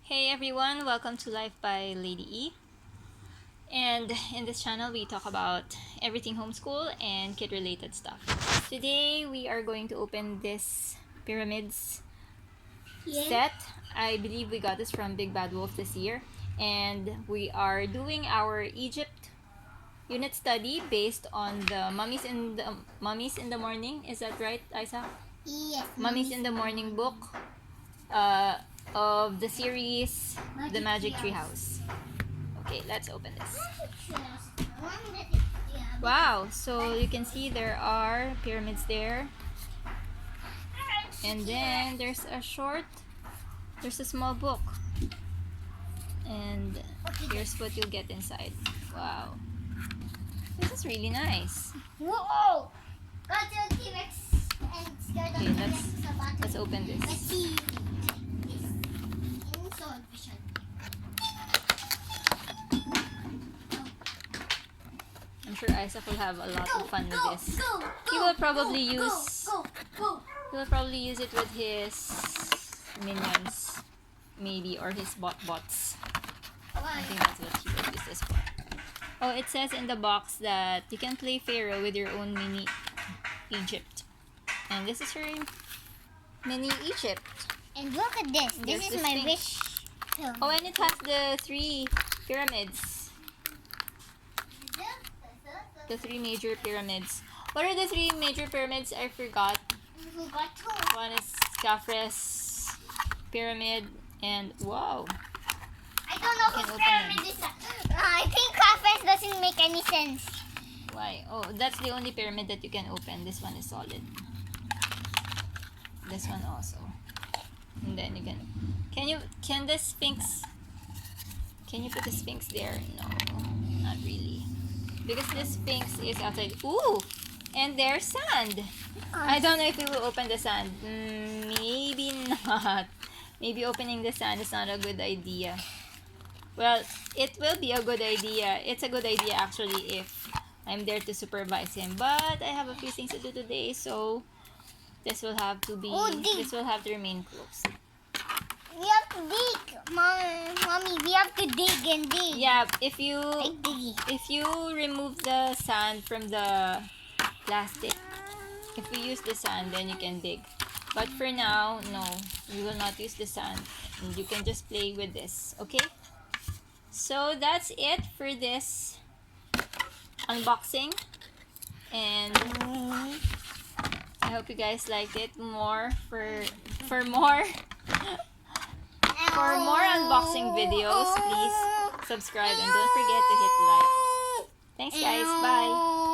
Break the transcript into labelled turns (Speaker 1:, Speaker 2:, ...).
Speaker 1: Hey everyone, welcome to Life by Lady E. And in this channel, we talk about everything homeschool and kid related stuff. Today, we are going to open this pyramids set. I believe we got this from Big Bad Wolf this year. And we are doing our Egypt unit study based on the Mummies in the Morning. Is that right, Isa?
Speaker 2: Yes.
Speaker 1: Mummies in the Morning book of the series The Magic Tree House. Okay, let's open this. Wow, so you can see there are pyramids there. And then there's a small book. And here's what you'll get inside. Wow. This is really nice.
Speaker 2: Whoa! Got the T-Rex and scared
Speaker 1: Okay,
Speaker 2: of T-Rex
Speaker 1: let's open this.
Speaker 2: Let's see. Inside vision.
Speaker 1: I'm sure Isaac will have a lot of fun with this. He will probably use it with his minions, maybe, or his bots. I think that's what he will use this for. Oh, it says in the box that you can play Pharaoh with your own mini Egypt. And this is your mini Egypt.
Speaker 2: And look at this.
Speaker 1: There's
Speaker 2: This
Speaker 1: the
Speaker 2: is my
Speaker 1: Sphinx.
Speaker 2: wish.
Speaker 1: Oh, and it has the 3 pyramids. The 3 major pyramids. What are the 3 major pyramids? I forgot.
Speaker 2: We got two.
Speaker 1: One is Khafre's pyramid, and wow.
Speaker 2: I don't know
Speaker 1: Can
Speaker 2: whose
Speaker 1: open
Speaker 2: pyramid is that. I think Cafes doesn't make any sense.
Speaker 1: Why? Oh, that's the only pyramid that you can open. This one is solid. This one also. And then you can the Sphinx, can you put the Sphinx there? No, not really. Because the Sphinx is outside. Ooh! And there's sand. I don't know if we will open the sand. Maybe not. Maybe opening the sand is not a good idea. Well, it will be a good idea. It's a good idea actually if I'm there to supervise him. But I have a few things to do today, so this will have to remain closed.
Speaker 2: We have to dig, mommy. We have to dig and dig.
Speaker 1: Yeah, if you
Speaker 2: Like diggy.
Speaker 1: remove the sand from the plastic, if you use the sand, then you can dig. But for now, no, you will not use the sand. And you can just play with this, okay? So that's it for this unboxing. And I hope you guys liked it. For more unboxing videos, please subscribe and don't forget to hit like.